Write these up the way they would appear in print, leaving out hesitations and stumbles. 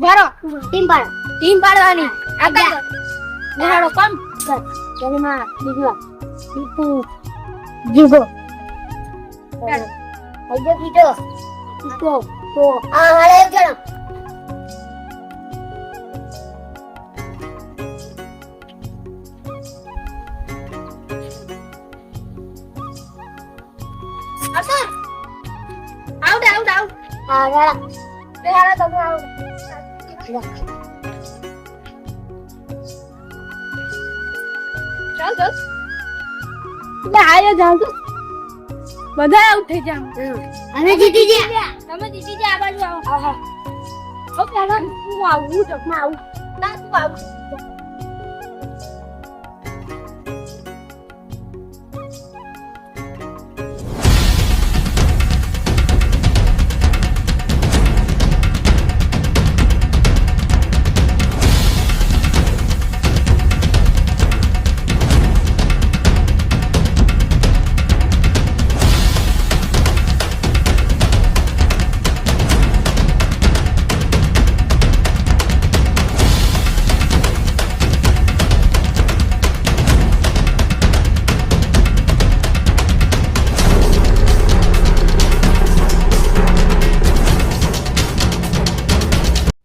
ભરો ટીમ પાડવાની આગળ લેહાડો કોમ જલમા બીજો જીગો હજે બીજો તો આ હાલે એક જણ અસર આઉટ હા લેહાડો તમે આઉટ ચાલ એટલે હારે જાવ તો બધા આઉટ થઈ જાવ અમે જીતી ગયા તમે જીતી ગયા આ બાજુ આવો ઓકે હાલો હું આવું ટકમાં આવું ના તું આવું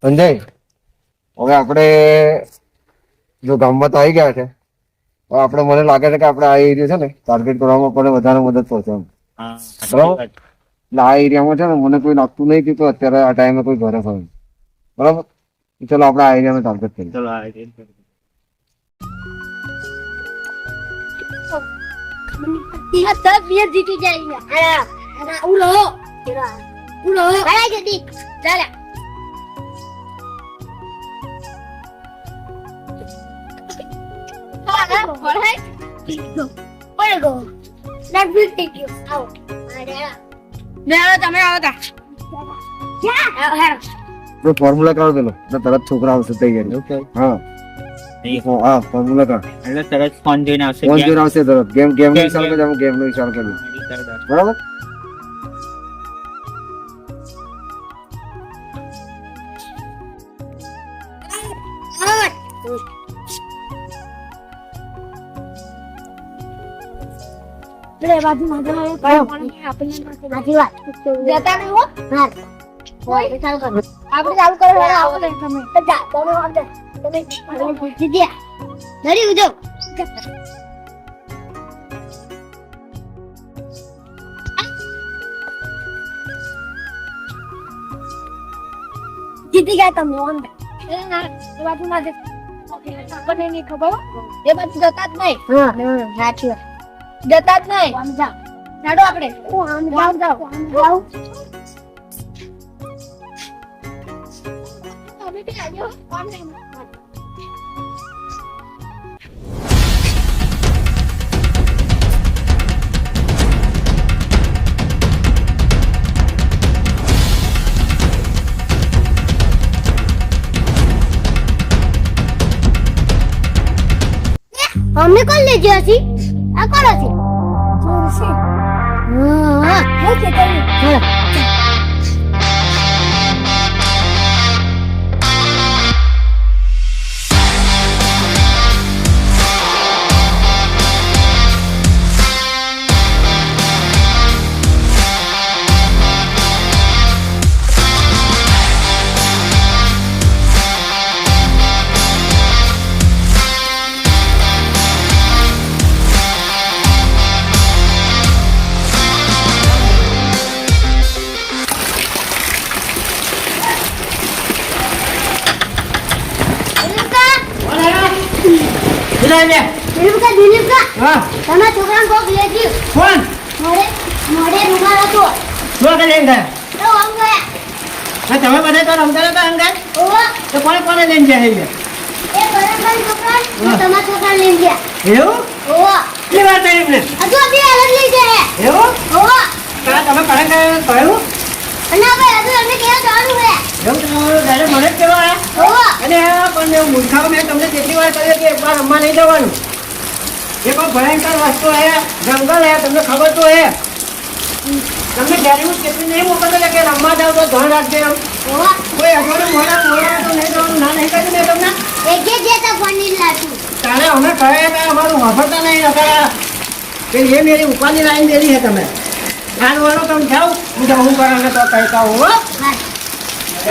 સંજય, હવે આપણે જો ગામમાં તો આવી ગયા છે, હવે આપણે મને લાગે છે કે આપણે આ એરિયા છે ને ટાર્ગેટ કરવામાં પણ વધારે મદદ પહોંચે બરાબર. એટલે આ એરિયામાં છે ને મને કોઈ લાગતું નહીં કે અત્યારે આ ટાઈમે કોઈ ઘરે હોય બરાબર. ચલો આપણે આ એરિયામાં ટાર્ગેટ કરીએ. ચલો આ જીતી જાય ઉલો ઉલો જલ્દી ચાલે ફોર્મ્યુલા કાઢો પેલો તરત છોકરા આવશે તૈયારી. હા હા ફોર્મ્યુલા કાઢ એટલે તરત ફોન જોઈને આવશે. ફોન જોઈને આવશે તરત. ગેમ નો વિચાર કરજો, ગેમ નો વિચાર કરજો બરાબર. બાજુ સાચી વાત જતા નહીં હો હા ચાલુ કરો આપણે ચાલુ કરો આવો તમે તમે જીત્યા નરી ઉજો જીતી ગયા તમે ઓન એ બાજુ ના આપણને નહીં ખબર એ બાજુ જતા જ નહીં હા સાચી વાત જતા જ નહીં આમ જાવ નાડો આપણે આમ જાવ અમે કે આજો કોણ નહીં हमने कौन ले जाया सी आ कौन सी चोर से हां है के करी हां दिलीप का हां तमा छोकरा को ले जी कौन मोरे मोरे रुमाल હતો શું કરે એંગા તો આમ ગયા હા તમે બધા તો રમતા હતા અંગા ઓ તો કોને લઈને જાય છે એ બરાબર છોકરા તમા છોકરા લઈને ગયા એવું ઓ કેટલી વાર થઈ એમને હજુ બે અલગ લઈ જાય એવું ઓ તમે કણે કહ્યું અને હવે હજુ અમે ક્યાં જવાનું છે એવું તમારું ડાયરેક્ટ મને જ કહેવા ઓ અને પણ મૂર્ખાઓ મેં તમને કેટલી વાર કહ્યું કે એકવાર રમવા નહીં જવાનું એ કોઈ ભયંકર વસ્તુ હે જંગલ હે તમને ખબર તો હે તમને ઘેરીનું કેટલું નહીં મોકલતો કે રમવા જાવ તો ધ્યાન રાખજે એમ. કોઈ અજવાળું મોડા તો નહીં જવાનું, ના નહીં કહ્યું મેં તમને. તારે અમે કહે કે અમારું વાપરતા નહીં નકર કે એ મેરી ઉપાધિ લાઈન દેલી છે તમે. ધ્યાન વાળો તમે જાઓ, હું તો હું કરાને તો કહેતા હું હો.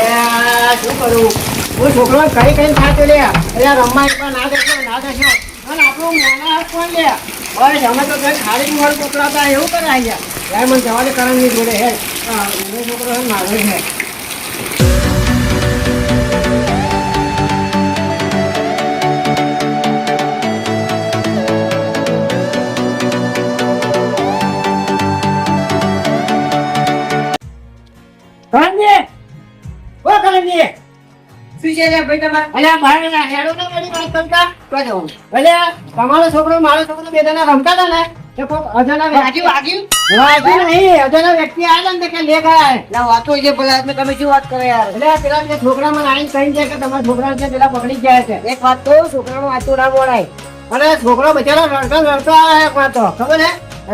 અરે શું કરું, હું છોકરો કઈ થાતો લે. એટલે રમવા એકવાર ના દેશો અને આપણું નાના હાથ કોણ લે. હવે અમે તો કંઈ ખાડી મોડ પકડાતા એવું કરે અહીંયા. યાર મને જવા દે કરણની જોડે હે. એનો છોકરો હે મારો હે. કરણજી! ઓ કરણજી! શું છે રે ભાઈ તમારે? અલ્યા બહાર ના હેડો ના મારી વાત કરતા તો જવું. અલ્યા તમારો છોકરો મારો છોકરો બે જણા રમતા હતા ને એ કોક અજાણા વ્યક્તિ વાગ્યું નહીં, અજાણા વ્યક્તિ આવ્યા ને કે લે ગયા. ના વાતો છે ભલા આદમી, તમે શું વાત કરો યાર? એટલે પેલા બે છોકરા મને આવીને કહી જાય કે તમારા છોકરા છે પેલા પકડી ગયા છે. એક વાત તો છોકરાનો વાતો ના બોલાય. અને છોકરો બચારો રડતો આવે એક વાત તો ખબર હે.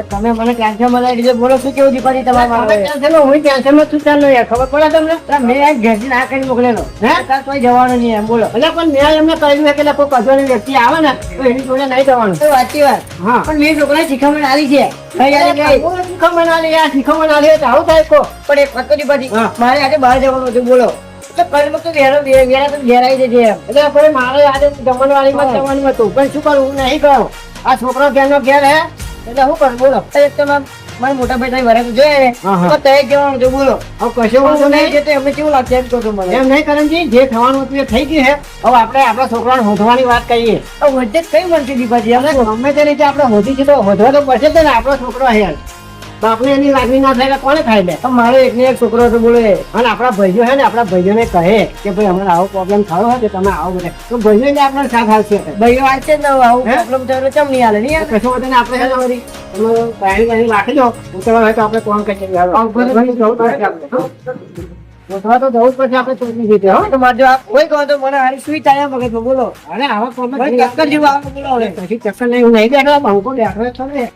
તમે મને ટેન્શન બનાવી દીધું. બોલો શું કેવું દીપાજી તમારે? હું ટેન્શનમાં છું ચાલો યાર, ખબર પડે તમને? મેં આ ઘેરથી ના કરી મોકલેલો. હે તાર કોઈ જવાનું નહીં એમ બોલો. એટલે પણ મેં એમને કહ્યું છે કે કોઈ અજાણી વ્યક્તિ આવે ને તો એની જોડે નહીં જવાનું. તો સાચી વાત. હા પણ મેં છોકરા શીખમણ આલી છે. શીખમણ આલી હોય તો આવું થાય કો. પણ એક વાત તો દીપાજી, હા. મારે આજે બહાર જવાનું હતું બોલો. તો કર્મ તો વેરા તો ઘેર આવી જજે એમ. એટલે આપણે મારે આજે જમણવારીમાં જ જવાનું હતું પણ શું કરું, હું નહીં કહું. આ છોકરો ઘેરનો ઘેર હે એટલે શું કરું બોલો. એક તો મારા મોટા ભાઈ વરે તો જોયે ને હા, હા. તો તય જવાનું હતું બોલો. હવે કશો વાંધો નહીં. છે તો એમને કેવું લાગશે એમ કહો છો મને. એમ નહીં કરણજી, જે થવાનું હતું એ થઈ ગયું છે. હવે આપણે આપણા છોકરાને હોધવાની વાત કહીએ. વચ્ચે કઈ મળશે દીપાજી? આપણે ગમે તે રીતે આપણે હોધી છે તો હોધવા તો પડશે જ ને. આપણો છોકરો હે બાપને એની લાગણી ના થાય કોને થાય લે. મારો એક ને એક છોકરો હતો બોલો એ. અને આપણા ભાઈઓ છે ને આપણા ભાઈઓને કહે કે ભાઈ અમને આવો પ્રોબ્લેમ થયો હોય તો તમે આવો બધે તો ભાઈઓને આપણે સાથ આવશે. ભાઈઓ આ છે ને આવું હે? પ્રોબ્લેમ થયો ચમ નહીં હાલે નહીં કશું વધે ને આપણે છે ને વળી તમે પાણી રાખી દો. ઉતરવા હોય તો આપણે કોણ કહીએ ઉતરવા તો જવું જ પડશે આપણે ચોટની રીતે હો. તો મારે જો આ કોઈ કહો તો મને હારી સુઈ થાય મગજમાં બોલો. અરે આવા કોમ ચક્કર જેવું આવે બોલો હવે. પછી ચક્કર નહીં, હું નહીં બેઠો બંકો બેઠો છો ને.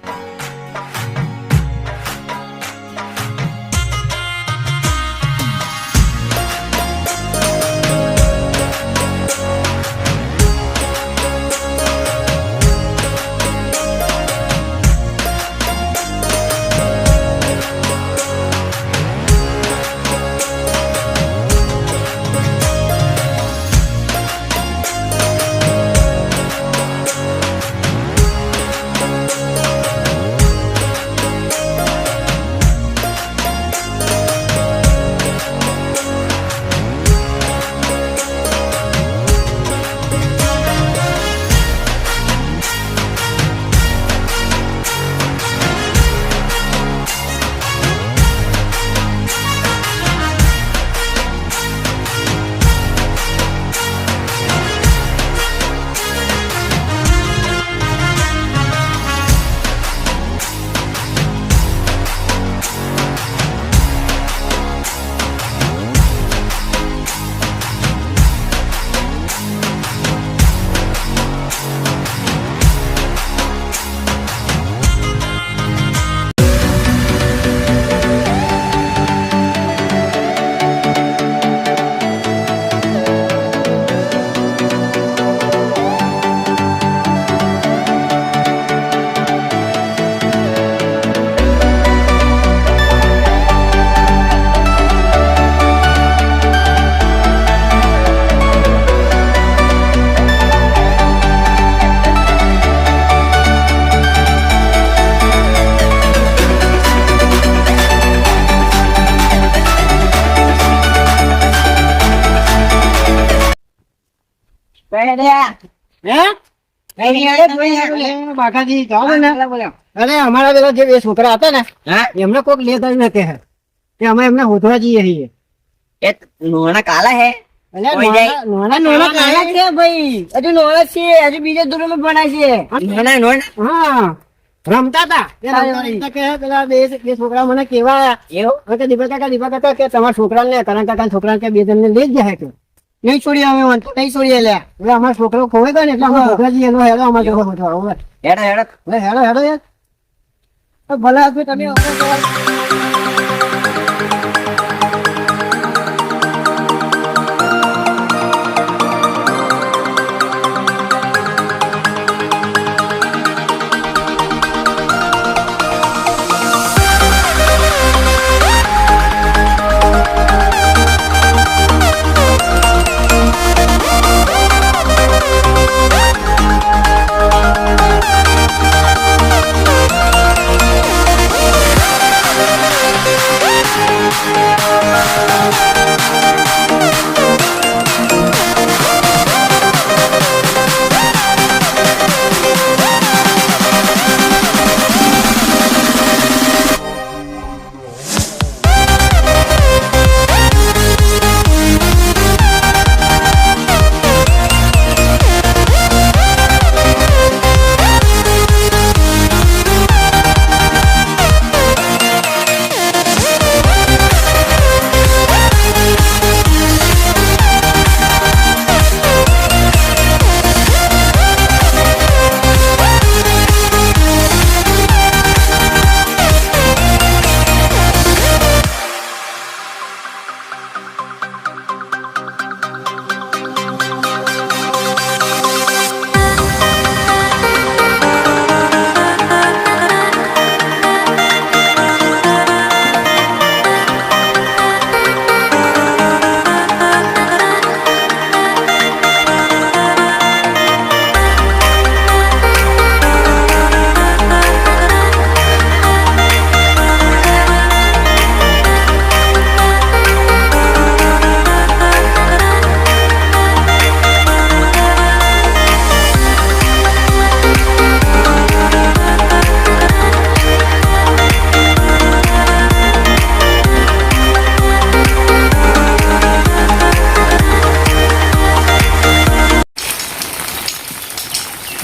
બાકાજી જાઓ ને. અરે અમારા પેલા જે બે છોકરા હતા ને એમને કોક લે ગયું નથી હે તે અમે એમને હોધવા જઈએ છીએ. નોણા કાલા હે. અલ્યા કોઈ જાય. નોના નોણા કાલા છે ભાઈ. હજુ નોણા છે, હજુ બીજા ધોરણમાં ભણાય છે. નોણા નોણા હા રમતા હતા તે રમતા રમતા કે પેલા બે છોકરા મને કેવા એવું કે દીપક કાકા કે તમારા છોકરાને કરણ કાકા છોકરાને કે બે જણને લઈ જ જાય કે નહીં છોડી અમે વાંધો નહીં છોડીએ લે. એટલે અમારો છોકરો ખોવાઈ ગયો ને એટલે અમે છોકરા જઈએ એનો હેડો અમારે જોવા હોધવા. હવે હેડો હેડો હેડો હેડો યાર ભલે આપી તમે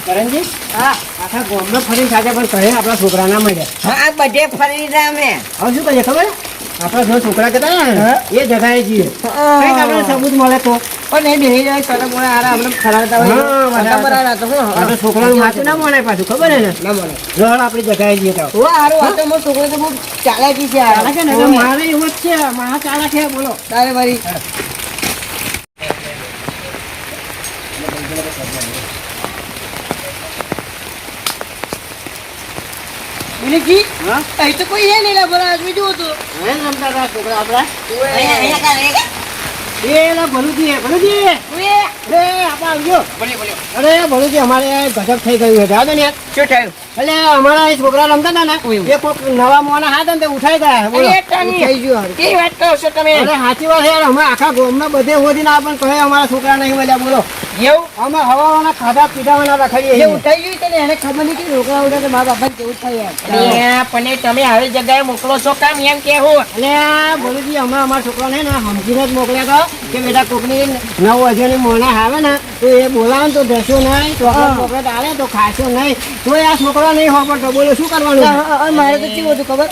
કરણજી આખા ગામમાં ફરીને સાથે પણ કહે આપણા છોકરા ના મળ્યા હા બધે ફરી રહ્યા અમે. હવે શું કરીએ ખબર આપણા જો છોકરા કહેતા ને એ જગાએ છીએ કંઈક આપણે સબૂત મળે તો પણ એ બેહી જાય સડક મોડે હારા આપણે ખરાડતા હોય આપણે છોકરાનું માથું ના મળે પાછું ખબર હે ને ના મળે. રળ આપણી જગાએ છીએ તો ઓ હારું આ તો મારો છોકરો તો બહુ ચાલાકી છે હારો. ચાલે છે ને હવે મારે એવું જ છે મહા ચાલા છે બોલો તારે મારી વિનીજી હા અહીં તો કોઈ હે નહીં લા બરા આદમી જુઓ તો હે ને રમતા હતા છોકરા આપણા અહીંયા કાલે એ લા ભલુજી ભલુજી અરે આપા આવજો અરે ભલુજી અમારે ગજબ થઈ ગયું છે જાવ ને યાર શું થયું? એટલે અમારા એ છોકરા રમતા હતા ને એ કોક નવા મોના હાથ ને તે ઉઠાઈ ગયા બોલો અરે તાની. થઈ ગયું હારું. કેવી વાત કરો છો તમે? અરે સાચી વાત છે યાર અમે આખા ગામમાં બધે હોદીને આપણને કહે અમારા છોકરા નહીં મળ્યા બોલો એવું અમે હવાના ખાધા પીધાવાના રખડીએ જે છીએ. ઉઠાઈ ગયું તેને એને ખબર નહીં કે છોકરા ઉઠે તો મારા બાપા કેવું થાય યાર. પણ તમે આવી જગ્યાએ મોકલો છો કામ એમ કેવું? એટલે બોલુજી અમે અમારા છોકરાને ને સમજીને જ મોકલ્યા હતા કે બેટા કોકની 9 વાગ્યાની મોના આવે ને તો એ બોલાવે ને તો જશો નહીં ચોકલેટ આવે તો ખાશો નહીં તો એ આ છોકરો નહીં ખબર તો બોલો શું કરવાનું મારે તો કેવું હતું ખબર?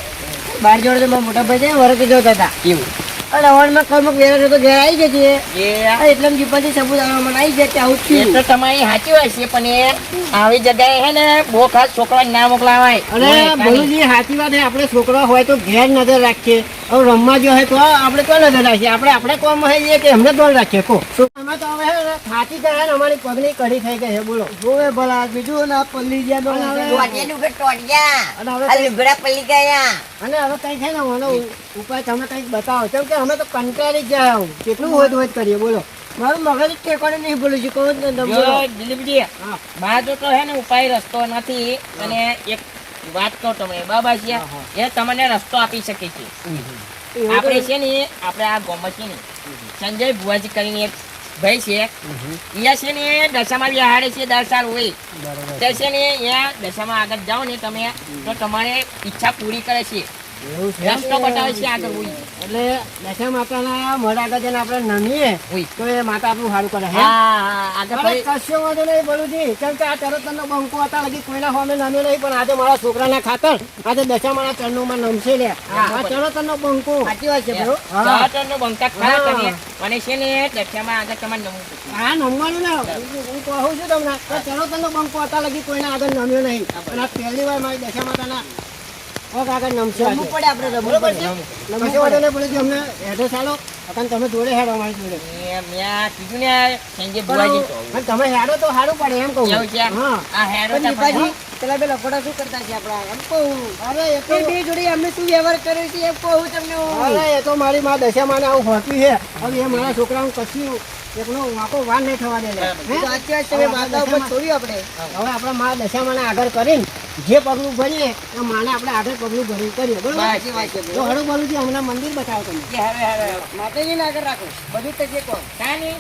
બાર જોડે તો મારા મોટા ભાઈ છે વરકે જોતા હતા એવું. અને હવારમાં કમક વેરા તો ઘેર આવી જતી એટલે જીપાથી સબૂત મને આવી જાય કે આવું થયું. તો તમારી સાચી વાત છે પણ એ આવી જગ્યાએ હે ને બહુ ખાસ છોકરા ના મોકલાવાય. અને બોલુજી સાચી વાત છે આપણે છોકરા હોય તો ઘેર નજર રાખીએ હવે રમવા જો હોય તો આપણે તો નજર રાખીએ આપણે કોમ હોય કે એમને દોડ રાખીએ કો અમે તો હવે થાકી ગયા ને અમારી પગની કઢી થઈ ગઈ છે બોલો જોવે ભલા બીજું ને પલ્લી ગયા પલ્લી ગયા. અને હવે કઈ છે ને મને ઉપાય તમે કઈક બતાવો કેમ કે અમે તો કંટાળી જ ગયા હું કેટલું હોદ કરીએ બોલો મારું મગજ ઠેકાણે નહીં બોલું છું કહું જ ને દિલીપજી હા. મારો તો હે ને ઉપાય રસ્તો નથી અને એક વાત કહું તમે બાબા છે એ તમને રસ્તો આપી શકે છે. આપણે છે ને આપણે આ ગામમાં છે ને સંજય ભુવાજી કરીને એક ભાઈ છે અહીંયા છે ને દશામાં વિહારે છે 10 સાલ હોય તે છે ને અહીંયા દશામાં આગળ જાઓ ને તમે તો તમારે ઈચ્છા પૂરી કરે છે એવું છે રસ્તો બતાવે છે આગળ હોય એટલે દશા માતાના મઢ આગળ જઈને આપણે નમીએ હોય. તો એ માતા આપણું સારું કરે હે હા આગળ અરે ફરી કશો વાંધો નહીં બોલુજી કેમ કે આ તરતનો બંકો હતા લગી કોઈના સામે નમ્યો નહીં પણ આજે મારા છોકરાના ખાતર આજે દશામાના ચરણોમાં નમશે લે આ તરતનો બંકો સાચી વાત છે બરો હા. ચાટરનો બંકા ખરા હા. તમે અને છે ને દશામાં આગળ તમારે નમવું પડશે. આ નમવાનું ને હું કહું છું તમને તરતનો બંકો હતા લગી કોઈના આગળ નમ્યો નહીં અને આ પહેલી વાર મારી દશા માતાના પગ આગળ નમશે આજે. નમવું પડે આપણે રમવું પડશે. કશો વાંધો નહીં બોલુજી અમને એડ્રેસ આલો અકાન તમે જોડે હેડો અમારી જોડે મેં કીધું ને સંજય ભુવાજી તો. અને તમે હેડો તો સારું પડે એમ કહું એવું છે? હા આ હેડો પણ તો દીપાજી, પેલા બે લફડા શું કરતા છે આપણા એમ કહું. અરે એ તો બે જોડે અમને શું વ્યવહાર કર્યો છે એમ કહું તમને હું. અરે એ તો મારી માં દશામાને આવું હોતું છે હવે એ મારા છોકરાનું કશું એકનો વાંકો વાર નહીં થવા દે લે. હે? સાચી વાત છે, માતા ઉપર છોડ્યું આપણે. હવે આપણે માં દશામાને આગળ કરીને જે પગલું ભરીએ એ માને આપણે આગળ પગલું ભરી કરીએ બરોબર સાચી વાત છે, તો હળું ભરું છે હમણાં મંદિર બતાવો તમે કે હવે માતાજીને આગળ રાખો બધું તો જે કહો કાંઈ નહીં.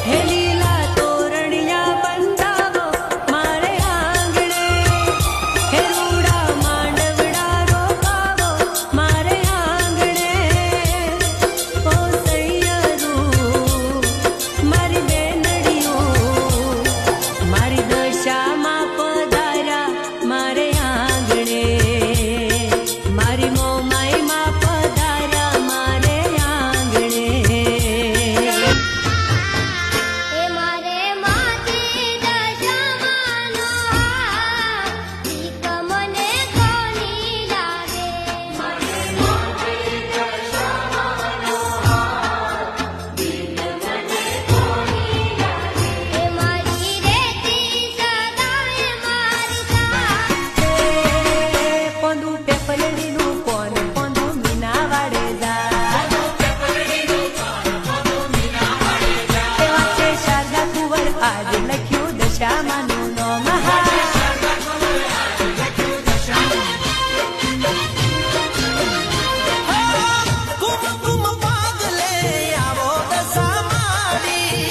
હે લીલા તોરણિયા બંધાવો મારે આંગણે હે રૂડા માંડવડા રોપાવો મારે આંગણે ઓ સૈયરું મારી બેનડીઓ મારી દશામાં પધાર્યા મારે આંગણે મારી મોમાઈમાં પધાર્યા મારે આંગણે એ મારે માથે દશામાનો હાર ભીખ મને કોની લાગે મારે માથે દશામાનો હાર ભીખ મને કોની લાગે એ મારી રેતી સદાય મારી સાથે પોંદું પેપલડીનું કોણ પોંદું મીના વાડે જાય એવા છે શારદા કુંવર આજ લખ્યું દશામાનું નામ હાય. કુમકુમ પાગલે આવો દશા મારી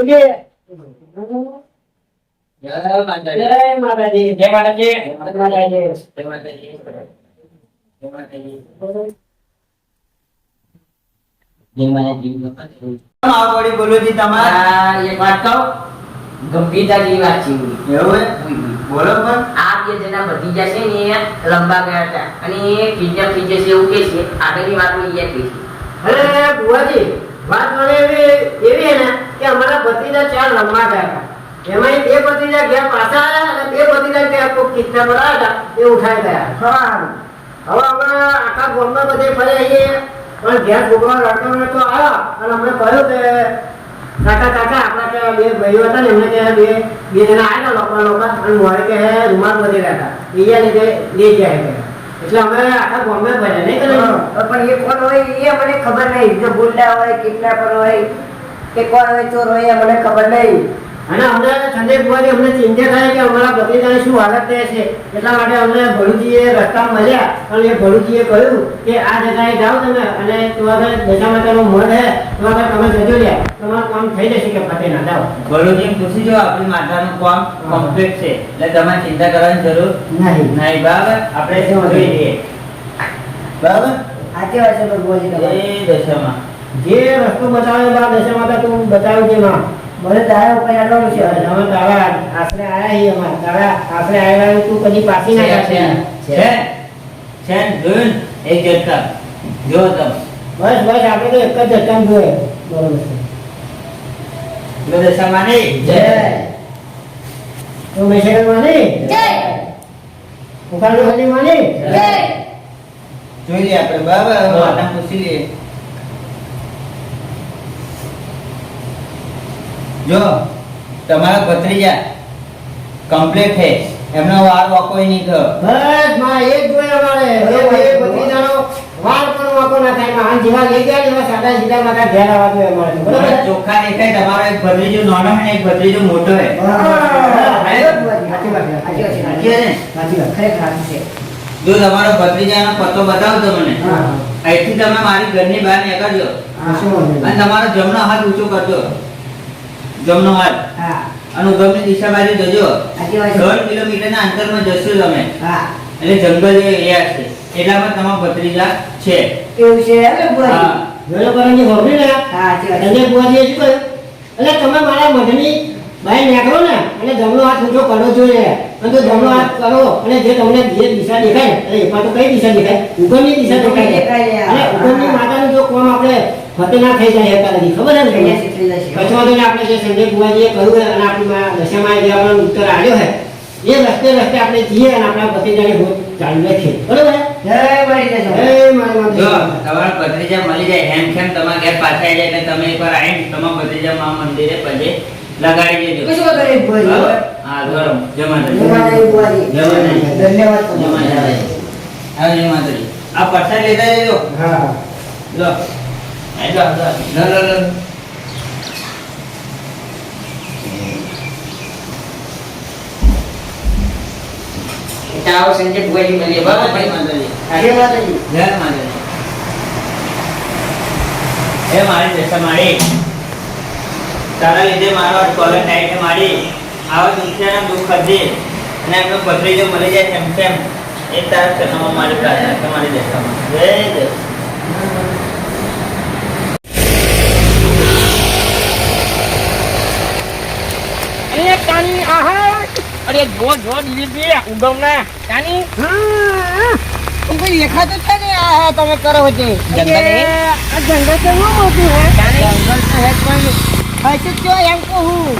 જોજે. જય માતાજી. જય માતાજી. જય માતાજી. જય માતાજી. જય માતાજી. જય માતાજી. આ એક વાત કહું, ગંભીરતા જેવી વાત છે બોલો પણ. આ બે જણા ભતીજા છે ને એ લંબા ગયા હતા અને એ કિડનેપ થઈ જશે એવું કે છે. આગળની વાત એ કહે છે. અરે બુઆજી, વાત મને એવી હે ને કે અમારા ભત્રીજા 4 રમવા ગયા હતા. એમાં 2 ભત્રીજા ગયા પાછા આવ્યા અને 2 ભત્રીજા ગયા કોઈ કિસ્સા પર આવ્યા હતા એ ઉઠાઈ ગયા. હવે અમે આખા ગામમાં બધે ફરી આવીએ પણ ઘેર છોકરો લડતો તો આવ્યા અને અમને કહ્યું કે કાકા આપણા કે 2 ભાઈઓ હતા ને એમને કે બે જણા આવ્યા લોકો અને મોરે કે રૂમાલ બધી રહ્યા હતા એ લીધે લઈ ગયા એટલે અમે આખા ગામમાં ફર્યા નહીં કરે. પણ એ કોણ હોય એ મને ખબર નહીં. જો ગુંડા હોય, કિડનેપર હોય કે કોણ હોય, ચોર હોય એ મને ખબર નહીં. અને અમને સંજય કુમારજી અમને ચિંતા થાય કે અમારા ભત્રીજાની શું હાલત થાય છે એટલા માટે અમને ભરૂચીએ રસ્તા મળ્યા અને એ ભરૂચીએ કહ્યું કે આ જગ્યાએ જાઓ તમે અને તો આગળ દશા માતાનો મઢ હે તો આગળ તમે જજો લ્યા તમારું કામ થઈ જશે કે ફતે ના જાઓ. ભરૂચી પૂછી જો આપણી માતાનું કામ કમ્પ્લીટ છે એટલે તમારે ચિંતા કરવાની જરૂર નહીં. નહીં. બરાબર, આપણે શું જોઈ લઈએ. બરાબર, સાચી વાત છે ભગવાનજી તમારી. એ દશામાં જે રસ્તો બતાવ્યો બા દશા માતા તું બતાવ્યું છે માં મને તારા ઉપર આટલું છે. અમે તારા આશરે આયા છીએ અમારે તારા આશરે આવેલા તું કદી પાછી ના છે કરશે. છે જોયું ને? એક જતા જો તમે બસ આપણે તો એક જ જગ્યામાં જોઈએ. બરોબર છે. જો દશામાં નહીં. જય તો મેશેકર માની જય ઉકાળની હલી માની જય જોઈ લઈએ આપણે. બરાબર, હવે માતા પૂછી લઈએ. જો તમારા ભત્રીજા કમ્પ્લીટ છે, એમનો વાર વાકોય નહીં થયો. બસ માં એક જોઈએ અમારે એ ભત્રીજાનો વાર પણ વાંકો ના થાય માં જેવા લઈ ગયા ને એવા સાદા સીધા માતા ઘેર આવવા જોઈએ અમારે બરાબર, બરોબર ચોખ્ખા દેખાય. તમારો એક ભત્રીજો નાનો છે ને એક ભત્રીજો મોટો છે. સાચી વાત છે. સાચી વાત છે. સાચી છે ને? સાચી વાત. ખરેખર સાચું છે. જો તમારો ભત્રીજાનો પત્તો બતાવતો મને, હા. અહીંથી તમે મારી ઘરની બહાર નીકળજો હા, શું વાંધો નહીં. અને તમારો જમણો હાથ ઊંચો કરજો. જમણો હાથ હા, અને ઉગમની દિશા બાજુ જજો. સાચી વાત છે. 1.5 કિલોમીટરના અંતરમાં જશો તમે હા, એટલે જંગલ જે એરિયા છે એટલામાં તમારા ભત્રીજા છે. એવું છે એમ ને ભુવાજી? હા. જોયો કરણજી હોભળી ને હા, સાચી વાત છે. સંજય બુઆજીએ શું કહ્યું એટલે તમે મારા મઢની બહાર નીકળો ને અને જમણો હાથ ઊંચો કરો જોઈએ અને તો જમણો હાથ કરો અને જે તમને જે દિશા દેખાય એટલે એમાં તો કઈ દિશા દેખાય ઉગમની દિશા દેખાય દેખાય. અને ઉગમની માતાનું જો કોમ આપણે ફતે ના થઈ જાય એકાદી ખબર હે થઈ ને જશે, થઈ જશે. પછી વાંધો નહીં, આપણે જે સંજય બુઆજીએ કહ્યું હે અને આપણી દશામાં જે આપણો ઉત્તર આવ્યો હે એ રસ્તે આપણે જઈએ અને આપણા ભત્રીજાની હોત ચાલુ રાખીએ બરોબર હે? જય મારી દેશો. મારી જો માતા તમારા ભત્રીજા મળી જાય હેમ ખેમ તમારા ઘેર પાછા આવી જાય એટલે તમે એકવાર આવીને તમારા ભત્રીજા મા મંદિરે પછી લગાડી દેજો. કશું વાંધો નહીં ભુવાજી. બરાબર? હા, બરાબર. જય માતાજી. જય માતાજી ભુવાજી. જય માતાજી. ધન્યવાદ જય તમારો. માતાજી. હા, જય માતાજી. આ પ્રસાદ લેતા જજો. હા લો. લો. ચાલો સંજય ભુવાજી મળીએ. બરાબર, બરાબર જય માતાજી. જય માતાજી. જય માતાજી. એ મારી દશા મારી, તારા લીધે મારો કોલર ટાઈટ મારી આવા દુનિયાના દુઃખ હજી અને એમનો ભત્રીજો મળી જાય તેમ તેમ એ તારા ચરણોમાં મારી પ્રાર્થના છે. મારી દશામાં જય જય. અરે કાની આહા અરે જો દીદી ઉગમના કાની કોઈ દેખાતું જ નહીં આ તમે કરો છે. જંગલ હે? આ જંગલ કેવું મોટું હે? કાની જંગલ તો હે પણ હશે જ ક્યાં એમ કહું.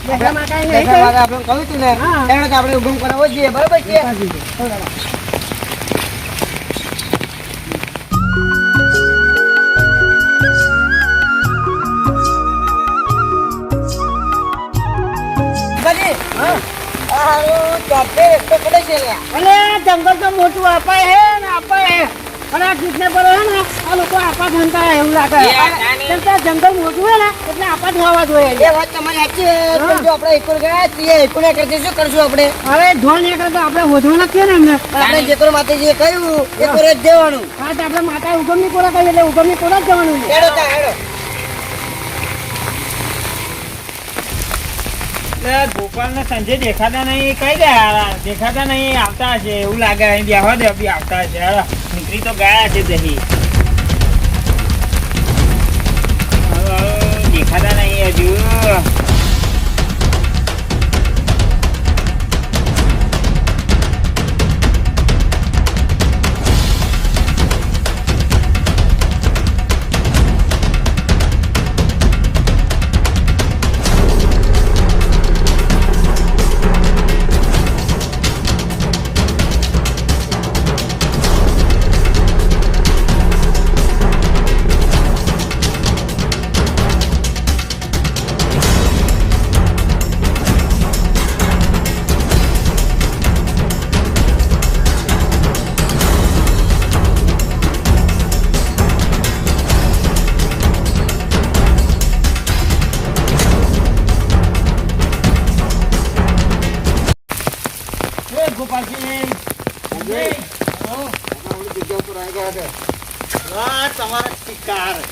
દશા માતાએ નહીં દશા માતા આપણે કહ્યું હતું ને એણે તો આપણે ઉગમ કરાવવો જ જોઈએ. બરાબર છે? ભુવાજી, આ હારું ચાપે રસ્તો પડે છે લ્યા. અને જંગલ તો મોટું અપાય હે ને અપાય હે અને આ કિડનેપર હે ને આ લોકો આપા ધનતા એવું લાગે એ આ જાણે. કેમ કે આ જંગલ મોટું હે ને એટલે આપા જ હોવા જોઈએ એ વાત તમારી સાચી છે. પણ જો આપણે એકુર ગયા છીએ, એકુર ના કરતી શું કરશું આપણે? હવે ધોન એક તો આપણે વધુ નથી ને એમને આપણે જેકર માતાજીએ કહ્યું એકુર જ દેવાનું. હા તો આપણે માતા ઉગમની કોરા કહીએ એટલે ઉગમની કોરા જ જવાનું છે હેડો તા હેડો. એટલે ગોપાલ ને સંજય દેખાતા નહીં, કઈ ગયા? દેખાતા નહીં, આવતા હશે એવું લાગે. અહીં બેહવા દે, બી આવતા હશે. હાલો, નીકળી તો ગયા છે દહીં. દેખાતા નહીં હજુ.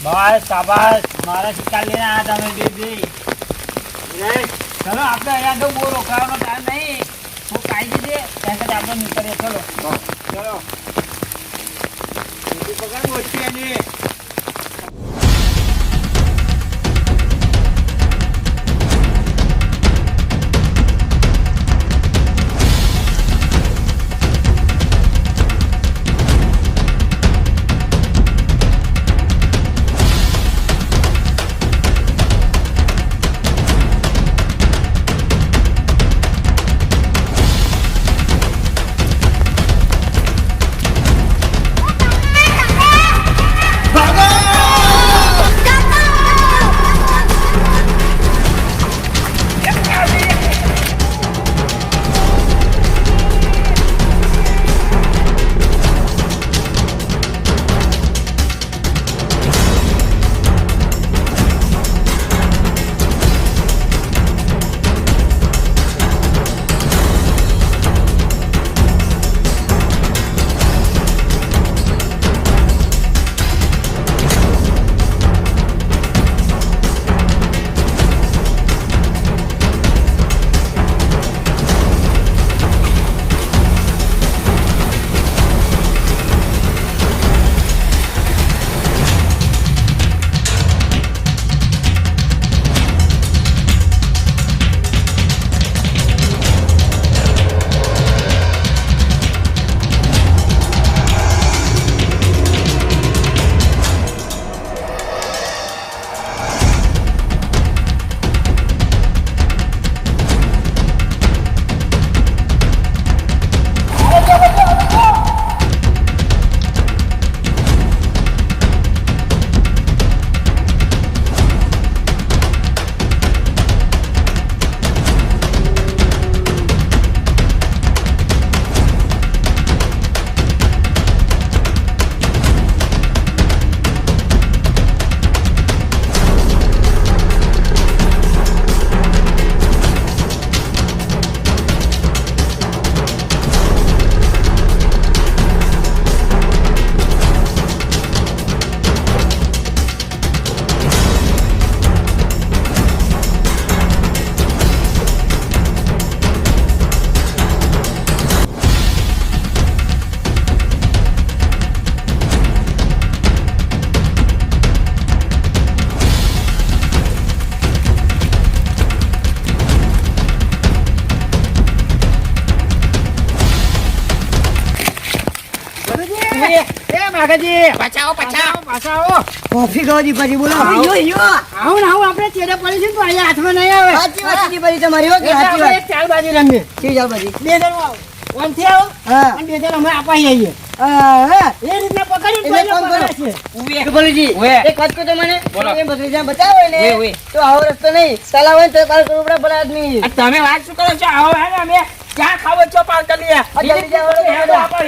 બસ શાબાશ, મારા શિકાર લઈને આયા તમે બે. ચલો આપણે અહીંયા તો બહુ રોકાવાનો ટાઈમ નહીં. હું કાઢી દીધે ત્યાં સુધી આપણે નીકળીએ. ચલો પકડ મોટી એની. કોફી ખાવા દીપાજી બોલો. આવું આપણે ચેડા પડી છે તો અહીંયા હાથમાં નહીં આવે. સાચી વાત દીપાજી તમારી. સાચી વાત. ચાલ બાજી રંગે. કેવી ચાલ બાજી? 2 જણ આવો. ઓનથી આવો. હા. અને 2 જણ અમે આપાઈ આવીએ. એ રીતના પકડી એક વાત કહો તો મને. એ ભત્રીજા બચાવો ને તો આવો રસ્તો નહીં. તલાવ હોય તો પાર કરવું પડે ભલા આદમી. તમે વાત શું કરો છો? આવો હે ને અમે ક્યાં ખાવો છો પાર કરી લે. જલ્દી જાવ. આપા.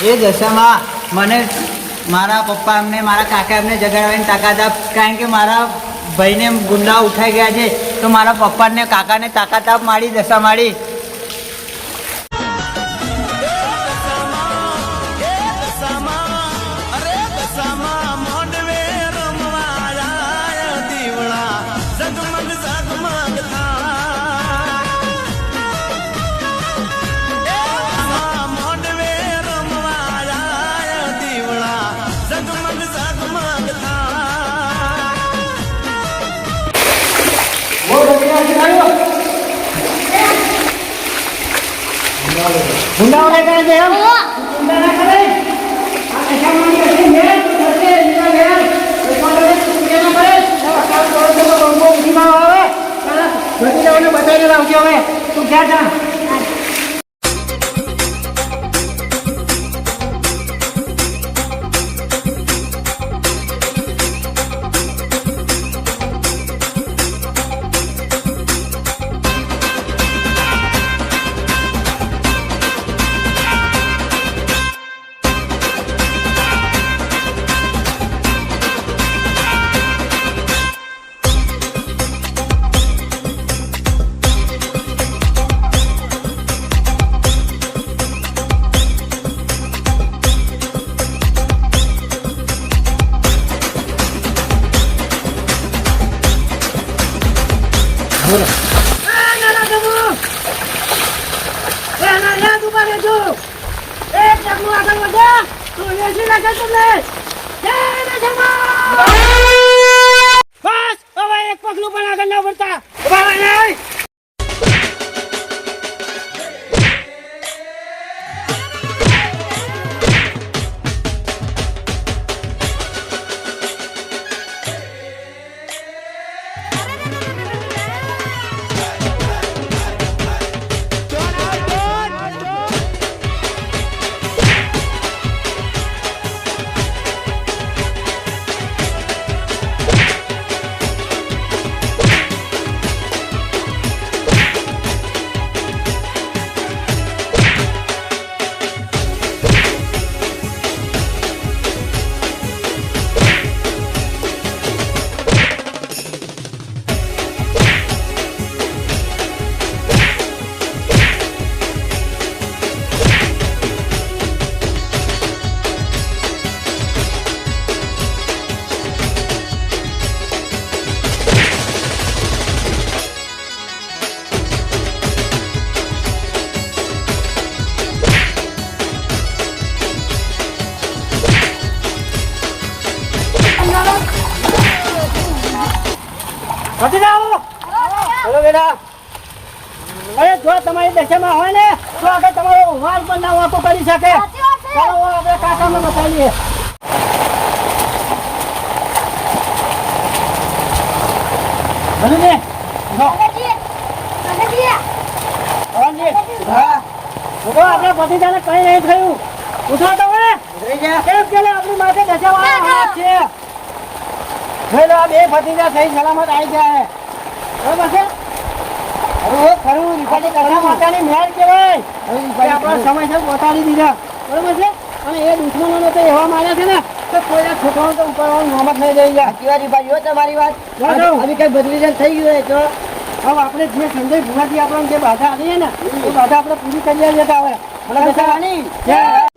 એ દશામાં મને મારા પપ્પા એમને મારા કાકા એમને જગાડવાની તાકાત આપ, કારણ કે મારા ભાઈને ગુંડા ઉઠાઈ ગયા છે, તો મારા પપ્પાને કાકાને તાકાત આપ, મારી દશા મારી. ગુંડાઓ ને કરે છે એમ ગુંડા ના કરે આ કશા માંડી હશે મેલ કરશે લીલા મેલ કોઈ કરે ગુંડા ના કરે એવા કામ કરો તો બહુ ઉઠીમાં આવે ભતીજાઓને બતાવીને લાવજો હવે તું ક્યાં જા બસ હવે એક પગલું પણ આગળ ના પડતા ઉભા નહીં હટી જાઓ ચલો બેટા અરે જો તમારી દશામાં હોય ને તો આગળ તમારો વાલ પણ ના વાતો કરી શકે ચાલો આપણે કાકાને બતાવીએ ભલે ને આપણે ભતીજાને કઈ નહીં થયું ઉઠો તમે કેમ કે આપણી માટે દશામાં છે બે ભતીજા સહી સલામત આવી જાય બરોબર છે હવે ખરું રીપાટી કરવા માતાની મહેર કહેવાય આપણા સમયસર પહોંચાડી દીધા બરોબર છે અને એ દુશ્મનોને તો એવા માર્યા છે ને તો કોઈના છોકરાઓ તો ઉપાડવાનું નોમત નહીં દઈ ગયા ભાઈ તમારી વાત હવે કઈ બદલી થઈ ગયું તો હવે આપણે જે સંજય ભુવાથી આપણને જે બાધા આવીએ ને એ બાધા આપણે પૂરી કરી જતા હવે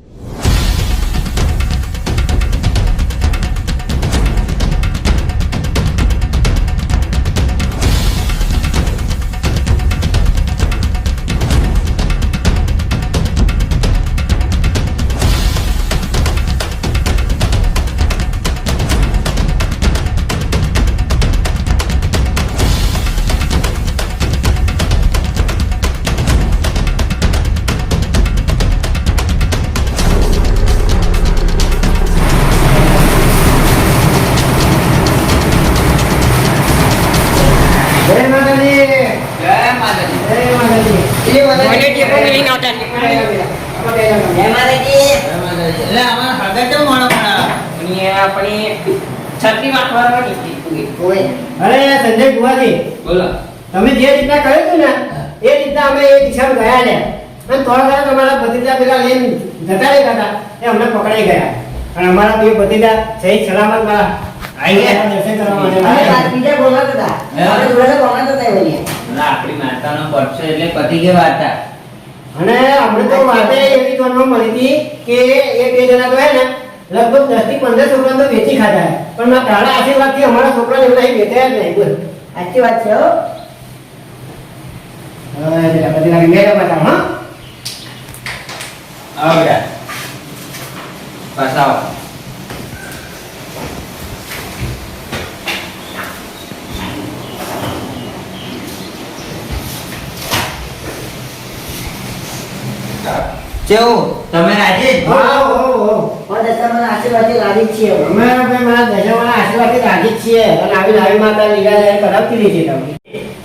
આપણી છત્રી વાંચવાની ઓય. અરે સંજય ભુવાજી, બોલો. તમે જે રીતના કહ્યું હતું ને એ રીતના અમે એ દિશામાં ગયા ને અને થોડા ઘણા તમારા ભત્રીજા પેલા લઈને જતા રહ્યા હતા એ અમને પકડાઈ ગયા અને અમારા બે ભત્રીજા સહી સલામત આવી ગયા. દર્શન કરવા માટે અને આવ્યા. બાર બીજા બોલાતા હતા આપણે જોડે બોલાતા હતા એ બધી. ના, આપણી માતાનો પડશે એટલે પતી ગઈ વાર્તા. અને અમને તો વાતે એવી જાણવા મળી હતી કે એ બે જણા તો હે ને લગભગ 10 થી 15 છોકરા તો વેચી ખાધા છે. પણ મારા તારા આશીર્વાદથી અમારા છોકરાને એવું નહીં વેચાયા જ નહીં. બોલ. સાચી વાત છે હો. હવે જરા બધી લાગી મેળા બતાવો, હા? આવો બેટા. પાછા આવો. કેવું? તમે રાજી? હા, હો, હો. પણ દશામાના આશીર્વાદથી રાજી જ છીએ હવે. અમે ભાઈ મારા દશામાના આશીર્વાદથી રાજી જ છીએ અને આવી નાવી માતા લીલા લહેર કરાવતી રહી છે તમે.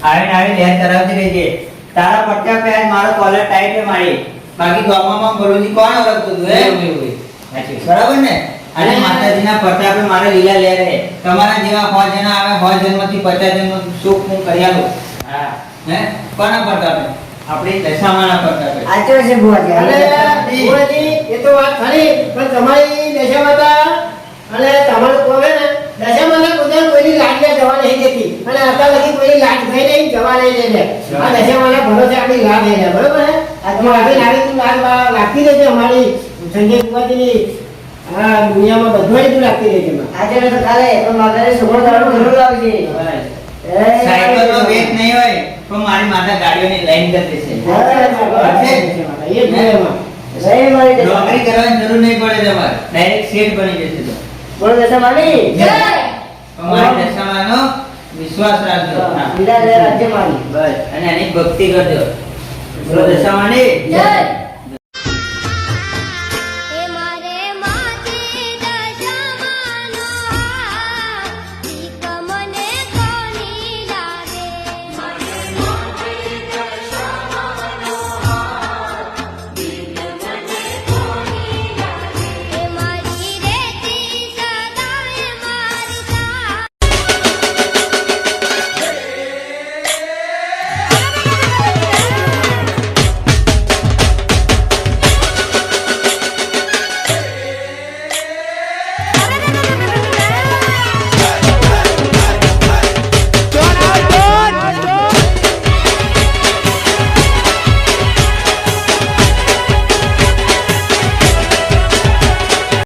આવીને આવીને લહેર કરાવતી રહેજે. તારા પટ્ટા પહેર મારો કોલર ટાઈટ મારી. બાકી ગામમાં ભલુજી કોણ ઓળખતું હતું હે? બરાબર ને? અને માતાજીના પટ્ટા પર મારે લીલા લહેર હે. તમારા જેવા 100 જણા આવે 100 જન્મથી 50 જન્મ સુખ હું કરી આલું. હા. હે? કોના પટ્ટા પર? આપણી દશામાના પટ્ટા પર. સાચી વાત છે ભુવાજી. અને ભુવાજી, એ તો વાત ખરી પણ તમારી દશામાતા અને તમારું કોમે ને દશામાતા પોતાને કોઈની લાડને જવા નહીં દેતી અને અત્યાર લગી કોઈની લાડ થઈ નહીં જવા નહીં દે. આ દશામાના ભરોસે આપણી લાડ થઈ જાય. બરોબર હે? આ તમારે આવી નારી તું લાડ રાખતી રહેજે અમારી સંજય ભુવાજીની આ દુનિયામાં બધું તું રાખતી રહેજે. આજે તો કાલે પણ માતાને છોકરો તારું જરૂર લાવજે. સાયકલ તો વેચ નહીં હોય પણ મારી માતા ગાડીઓની લાઈન કરતી છે. એ જ ને એમાં. જય મારી દશા. નોકરી કરવાની જરૂર નહીં પડે તમારે. ડાયરેક્ટ શેઠ બની જશે તો. બોલો દશામાની જય. પણ મારી દશામાનો વિશ્વાસ રાખજો. હા. લીલા લહેર રાજ્ય મારી. બસ અને એની ભક્તિ કરજો. બોલો દશામાની જય.